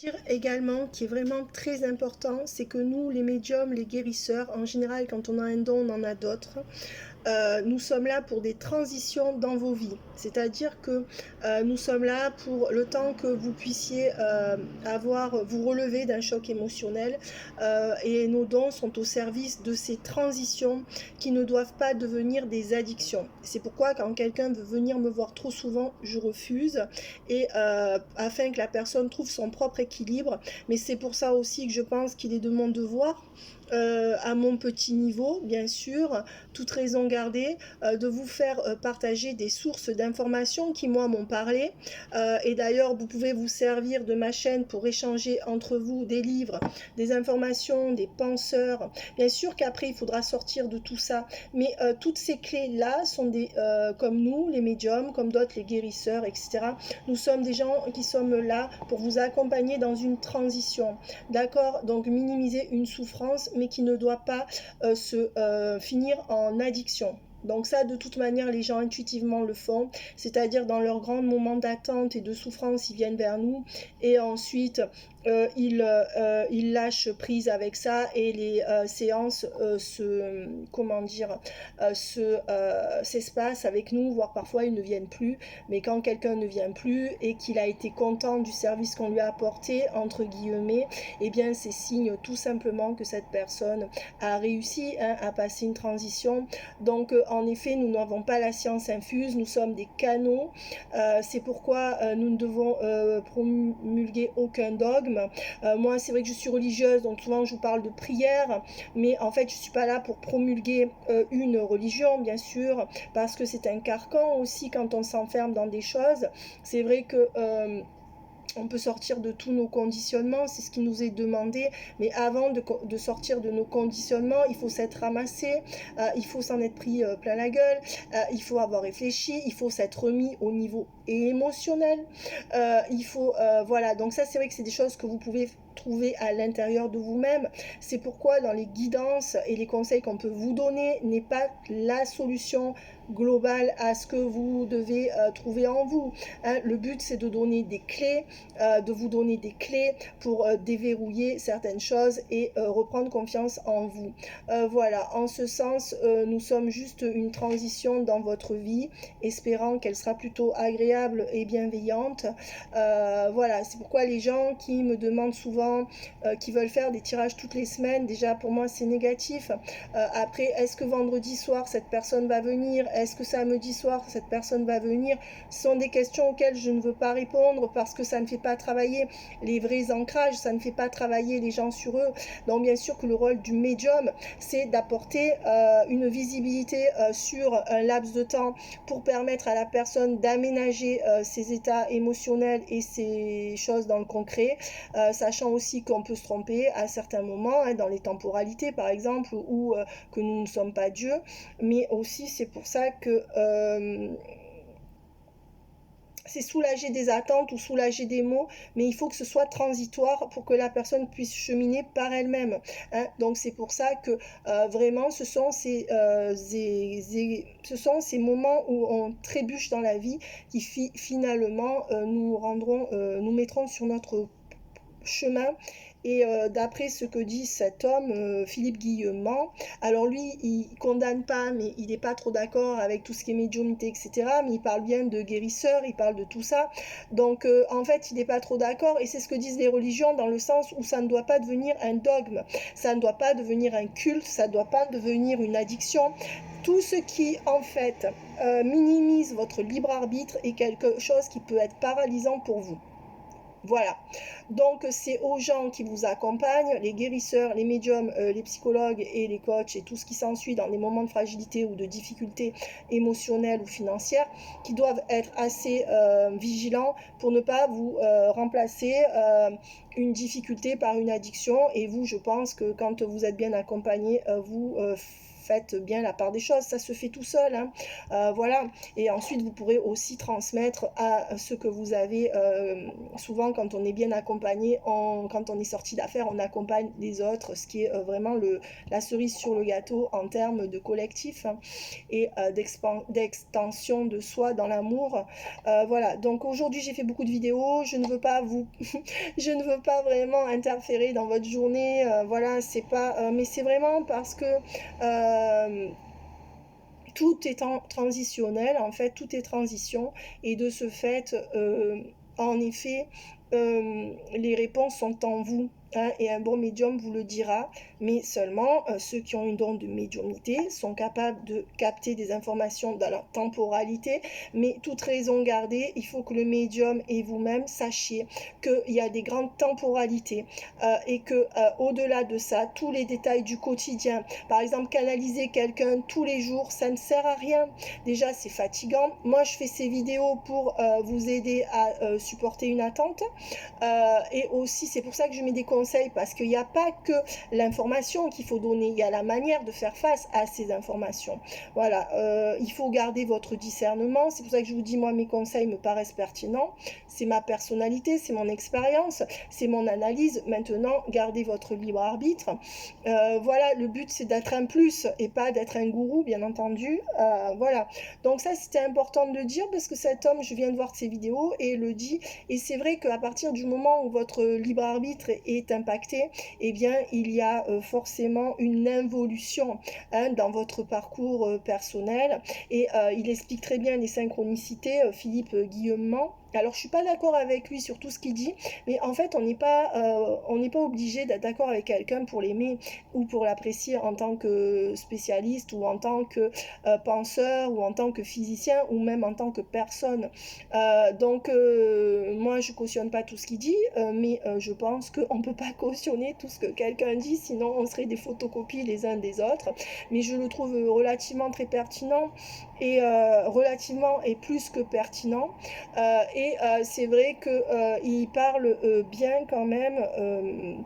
Dire également qui est vraiment très important, c'est que nous, les médiums, les guérisseurs, en général, quand on a un don, on en a d'autres. Nous sommes là pour des transitions dans vos vies. C'est-à-dire que nous sommes là pour le temps que vous puissiez vous relever d'un choc émotionnel. Et nos dons sont au service de ces transitions qui ne doivent pas devenir des addictions. C'est pourquoi quand quelqu'un veut venir me voir trop souvent, je refuse. Et afin que la personne trouve son propre équilibre. Mais c'est pour ça aussi que je pense qu'il est de mon devoir à mon petit niveau, bien sûr, toute raison gardée, de vous faire partager des sources d'informations qui, moi, m'ont parlé. Et d'ailleurs, vous pouvez vous servir de ma chaîne pour échanger entre vous des livres, des informations, des penseurs. Bien sûr qu'après, il faudra sortir de tout ça. Mais toutes ces clés-là sont comme nous, les médiums, comme d'autres, les guérisseurs, etc. Nous sommes des gens qui sommes là pour vous accompagner dans une transition. D'accord? Donc, minimiser une souffrance, mais qui ne doit pas se finir en addiction. Donc ça, de toute manière, les gens intuitivement le font, c'est-à-dire dans leurs grands moments d'attente et de souffrance, ils viennent vers nous et ensuite ils lâchent prise avec ça et les séances s'espacent avec nous, voire parfois ils ne viennent plus. Mais quand quelqu'un ne vient plus et qu'il a été content du service qu'on lui a apporté, entre guillemets, eh bien c'est signe tout simplement que cette personne a réussi à passer une transition. Donc en effet, nous n'avons pas la science infuse, nous sommes des canaux. C'est pourquoi nous ne devons promulguer aucun dogme. Moi, c'est vrai que je suis religieuse, donc souvent je vous parle de prière, mais en fait, je ne suis pas là pour promulguer une religion, bien sûr, parce que c'est un carcan aussi quand on s'enferme dans des choses. C'est vrai que on peut sortir de tous nos conditionnements, c'est ce qui nous est demandé, mais avant de sortir de nos conditionnements, il faut s'être ramassé, il faut s'en être pris plein la gueule, il faut avoir réfléchi, il faut s'être remis au niveau émotionnel, voilà, donc ça c'est vrai que c'est des choses que vous pouvez trouver à l'intérieur de vous-même. C'est pourquoi dans les guidances et les conseils qu'on peut vous donner n'est pas la solution globale à ce que vous devez trouver en vous. Hein, le but c'est de donner des clés, de vous donner des clés pour déverrouiller certaines choses et reprendre confiance en vous. Voilà, en ce sens, nous sommes juste une transition dans votre vie, espérant qu'elle sera plutôt agréable et bienveillante. Voilà, c'est pourquoi les gens qui me demandent souvent, qui veulent faire des tirages toutes les semaines, déjà pour moi c'est négatif. Après, est-ce que vendredi soir cette personne va venir? Est-ce que samedi soir cette personne va venir? Ce sont des questions auxquelles je ne veux pas répondre parce que ça ne fait pas travailler les vrais ancrages, ça ne fait pas travailler les gens sur eux. Donc bien sûr que le rôle du médium, c'est d'apporter une visibilité sur un laps de temps pour permettre à la personne d'aménager ses états émotionnels et ses choses dans le concret, sachant aussi qu'on peut se tromper à certains moments, hein, dans les temporalités par exemple, ou que nous ne sommes pas Dieu, mais aussi c'est pour ça que c'est soulager des attentes ou soulager des maux, mais il faut que ce soit transitoire pour que la personne puisse cheminer par elle-même. Hein. Donc c'est pour ça que vraiment ce sont ces moments où on trébuche dans la vie qui finalement nous mettront sur notre chemin. Et d'après ce que dit cet homme, Philippe Guillemant, alors lui, il condamne pas, mais il n'est pas trop d'accord avec tout ce qui est médiumnité, etc. Mais il parle bien de guérisseurs, il parle de tout ça. Donc, en fait, il n'est pas trop d'accord. Et c'est ce que disent les religions dans le sens où ça ne doit pas devenir un dogme, ça ne doit pas devenir un culte, ça ne doit pas devenir une addiction. Tout ce qui, en fait, minimise votre libre arbitre est quelque chose qui peut être paralysant pour vous. Voilà, donc c'est aux gens qui vous accompagnent, les guérisseurs, les médiums, les psychologues et les coachs et tout ce qui s'ensuit dans des moments de fragilité ou de difficulté émotionnelle ou financière, qui doivent être assez vigilants pour ne pas vous remplacer une difficulté par une addiction. Et vous, je pense que quand vous êtes bien accompagné, vous faites bien la part des choses, ça se fait tout seul, hein. Voilà, et ensuite vous pourrez aussi transmettre à ce que vous avez. Souvent quand on est bien accompagné, quand on est sorti d'affaires, on accompagne les autres, ce qui est vraiment la cerise sur le gâteau en termes de collectif, hein, et d'extension de soi dans l'amour. Voilà, donc aujourd'hui j'ai fait beaucoup de vidéos, je ne veux pas je ne veux pas vraiment interférer dans votre journée, voilà, c'est pas, mais c'est vraiment parce que tout est transitionnel, en fait, tout est transition, et de ce fait, en effet, les réponses sont en vous, hein, et un bon médium vous le dira, mais seulement ceux qui ont une don de médiumnité sont capables de capter des informations dans leur temporalité, mais toute raison gardée, il faut que le médium et vous-même sachiez qu'il y a des grandes temporalités, et que au-delà de ça, tous les détails du quotidien, par exemple canaliser quelqu'un tous les jours, ça ne sert à rien. Déjà c'est fatigant. Moi je fais ces vidéos pour vous aider à supporter une attente, et aussi c'est pour ça que je mets des conseils, parce qu'il n'y a pas que l'information qu'il faut donner, il y a la manière de faire face à ces informations. Voilà, il faut garder votre discernement, c'est pour ça que je vous dis, moi mes conseils me paraissent pertinents, c'est ma personnalité, c'est mon expérience, c'est mon analyse. Maintenant gardez votre libre arbitre. Voilà, le but c'est d'être un plus et pas d'être un gourou, bien entendu. Voilà, donc ça c'était important de le dire, parce que cet homme, je viens de voir ses vidéos et il le dit, et c'est vrai qu'à partir du moment où votre libre arbitre est impacté, eh bien il y a forcément une involution, hein, dans votre parcours personnel, et il explique très bien les synchronicités, Philippe Guillemant. Alors je suis pas d'accord avec lui sur tout ce qu'il dit, mais en fait on n'est pas obligé d'être d'accord avec quelqu'un pour l'aimer ou pour l'apprécier en tant que spécialiste, ou en tant que penseur, ou en tant que physicien, ou même en tant que personne. Donc moi je cautionne pas tout ce qu'il dit, mais je pense qu'on peut pas cautionner tout ce que quelqu'un dit, sinon on serait des photocopies les uns des autres. Mais je le trouve relativement très pertinent, et relativement et plus que pertinent, et c'est vrai qu'il parle bien quand même.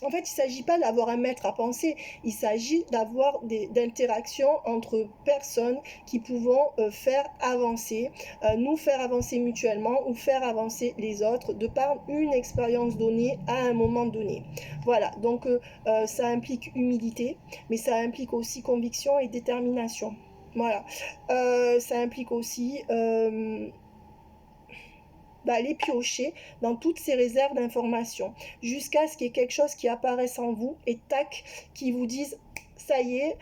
En fait, il ne s'agit pas d'avoir un maître à penser, il s'agit d'avoir d'interactions entre personnes qui pouvons nous faire avancer mutuellement, ou faire avancer les autres de par une expérience donnée à un moment donné. Voilà, donc ça implique humilité, mais ça implique aussi conviction et détermination. Voilà, ça implique aussi d'aller piocher dans toutes ces réserves d'informations, jusqu'à ce qu'il y ait quelque chose qui apparaisse en vous, et tac, qui vous dise ça y est,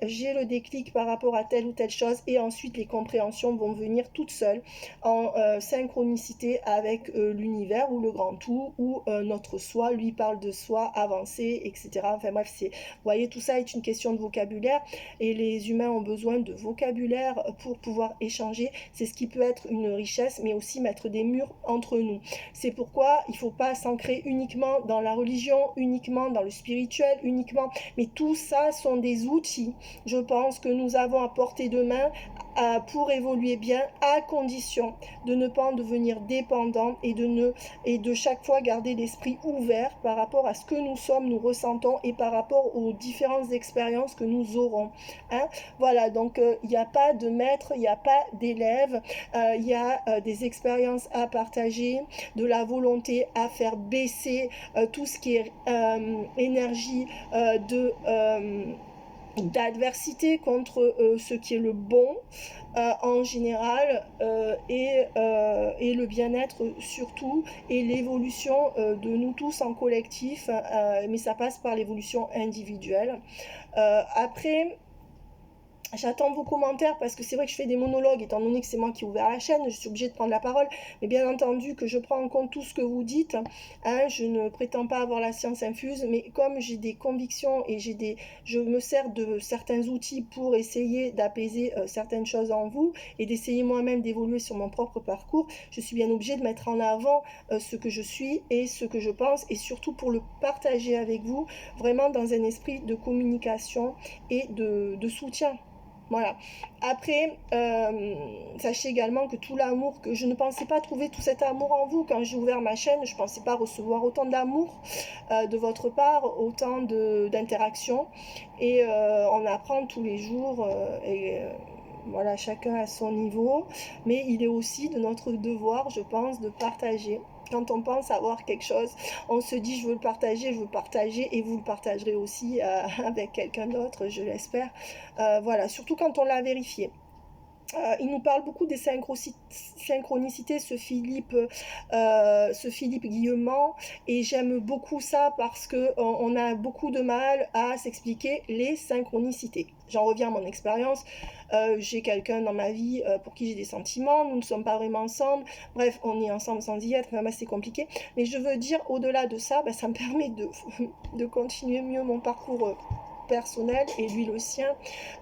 j'ai le déclic par rapport à telle ou telle chose, et ensuite les compréhensions vont venir toutes seules, en synchronicité avec l'univers, ou le grand tout, ou notre soi lui parle de soi avancé, etc. Enfin bref, vous voyez, tout ça est une question de vocabulaire, et les humains ont besoin de vocabulaire pour pouvoir échanger. C'est ce qui peut être une richesse, mais aussi mettre des murs entre nous. C'est pourquoi il ne faut pas s'ancrer uniquement dans la religion, uniquement dans le spirituel, uniquement, mais tout ça sont des outils, je pense, que nous avons à portée de main pour évoluer bien, à condition de ne pas en devenir dépendant, et de chaque fois garder l'esprit ouvert par rapport à ce que nous sommes, nous ressentons, et par rapport aux différentes expériences que nous aurons, hein. Voilà, donc il n'y a pas de maître, il n'y a pas d'élève, il y a des expériences à partager, de la volonté à faire baisser tout ce qui est énergie d'adversité contre ce qui est le bon, en général, et le bien-être surtout, et l'évolution de nous tous en collectif, mais ça passe par l'évolution individuelle. Après, j'attends vos commentaires, parce que c'est vrai que je fais des monologues, étant donné que c'est moi qui ai ouvert la chaîne, je suis obligée de prendre la parole, mais bien entendu que je prends en compte tout ce que vous dites, hein, je ne prétends pas avoir la science infuse, mais comme j'ai des convictions, et je me sers de certains outils pour essayer d'apaiser certaines choses en vous, et d'essayer moi-même d'évoluer sur mon propre parcours, je suis bien obligée de mettre en avant ce que je suis et ce que je pense, et surtout pour le partager avec vous, vraiment dans un esprit de communication et de soutien. Voilà. Après, sachez également que tout l'amour, que je ne pensais pas trouver tout cet amour en vous quand j'ai ouvert ma chaîne, je ne pensais pas recevoir autant d'amour de votre part, autant d'interactions. Et on apprend tous les jours, voilà, chacun à son niveau, mais il est aussi de notre devoir, je pense, de partager. Quand on pense avoir quelque chose, on se dit je veux le partager, je veux le partager, et vous le partagerez aussi avec quelqu'un d'autre, je l'espère. Voilà, surtout quand on l'a vérifié. Il nous parle beaucoup des synchronicités, ce Philippe Guillemant, et j'aime beaucoup ça parce que on a beaucoup de mal à s'expliquer les synchronicités. J'en reviens à mon expérience. J'ai quelqu'un dans ma vie pour qui j'ai des sentiments, nous ne sommes pas vraiment ensemble, bref, on est ensemble sans y être, même assez compliqué. Mais je veux dire, au-delà de ça, ça me permet de continuer mieux mon parcours personnel et lui le sien.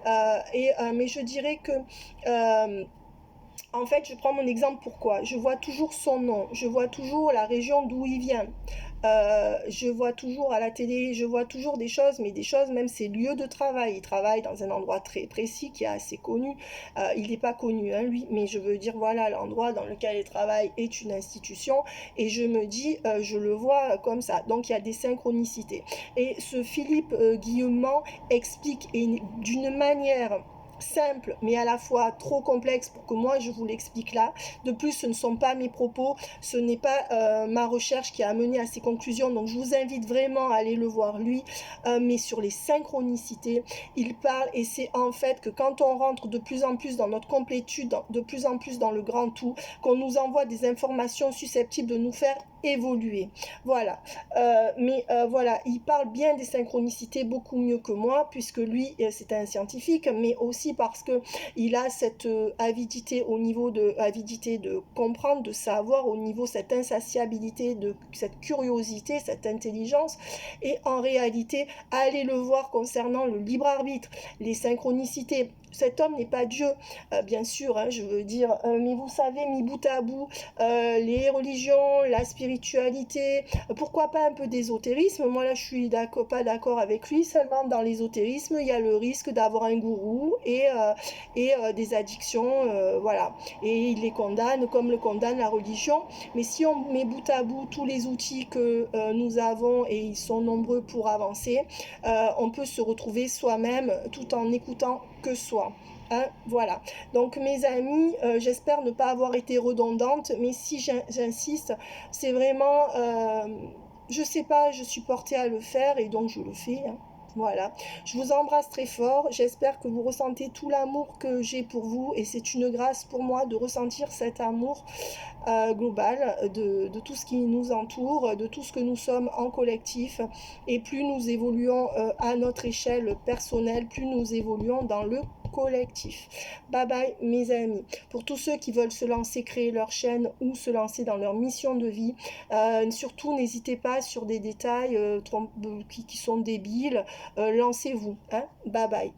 Mais je dirais que en fait, je prends mon exemple pourquoi. Je vois toujours son nom, je vois toujours la région d'où il vient. Je vois toujours à la télé, je vois toujours des choses, mais des choses, même ses lieux de travail. Il travaille dans un endroit très précis qui est assez connu. Il n'est pas connu, hein, lui, mais je veux dire, voilà, l'endroit dans lequel il travaille est une institution. Et je me dis, je le vois comme ça. Donc, il y a des synchronicités. Et ce Philippe Guillemant explique d'une manière simple mais à la fois trop complexe pour que moi je vous l'explique là. De plus, ce ne sont pas mes propos, ce n'est pas ma recherche qui a amené à ces conclusions, donc je vous invite vraiment à aller le voir lui. Mais sur les synchronicités, il parle, et c'est en fait que quand on rentre de plus en plus dans notre complétude, de plus en plus dans le grand tout, qu'on nous envoie des informations susceptibles de nous faire évoluer. Voilà. Voilà, il parle bien des synchronicités beaucoup mieux que moi, puisque lui, c'est un scientifique, mais aussi parce que il a cette avidité avidité de comprendre, de savoir, au niveau cette insatiabilité, de cette curiosité, cette intelligence. Et en réalité, allez le voir concernant le libre arbitre, les synchronicités. Cet homme n'est pas Dieu, bien sûr, hein, je veux dire, mais vous savez, mis bout à bout, les religions, la spiritualité, pourquoi pas un peu d'ésotérisme. Moi là, je suis pas d'accord avec lui. Seulement dans l'ésotérisme, il y a le risque d'avoir un gourou et des addictions, voilà. Et il les condamne comme le condamne la religion. Mais si on met bout à bout tous les outils que nous avons, et ils sont nombreux pour avancer, on peut se retrouver soi-même tout en n'écoutant que soi. Hein, voilà. Donc mes amis, j'espère ne pas avoir été redondante, mais si j'insiste, c'est vraiment, je sais pas, je suis portée à le faire et donc je le fais. Hein. Voilà. Je vous embrasse très fort. J'espère que vous ressentez tout l'amour que j'ai pour vous, et c'est une grâce pour moi de ressentir cet amour global de tout ce qui nous entoure, de tout ce que nous sommes en collectif. Et plus nous évoluons à notre échelle personnelle, plus nous évoluons dans le collectif. Bye bye mes amis. Pour tous ceux qui veulent se lancer, créer leur chaîne ou se lancer dans leur mission de vie, surtout n'hésitez pas sur des détails qui sont débiles. Lancez-vous. Hein. Bye bye.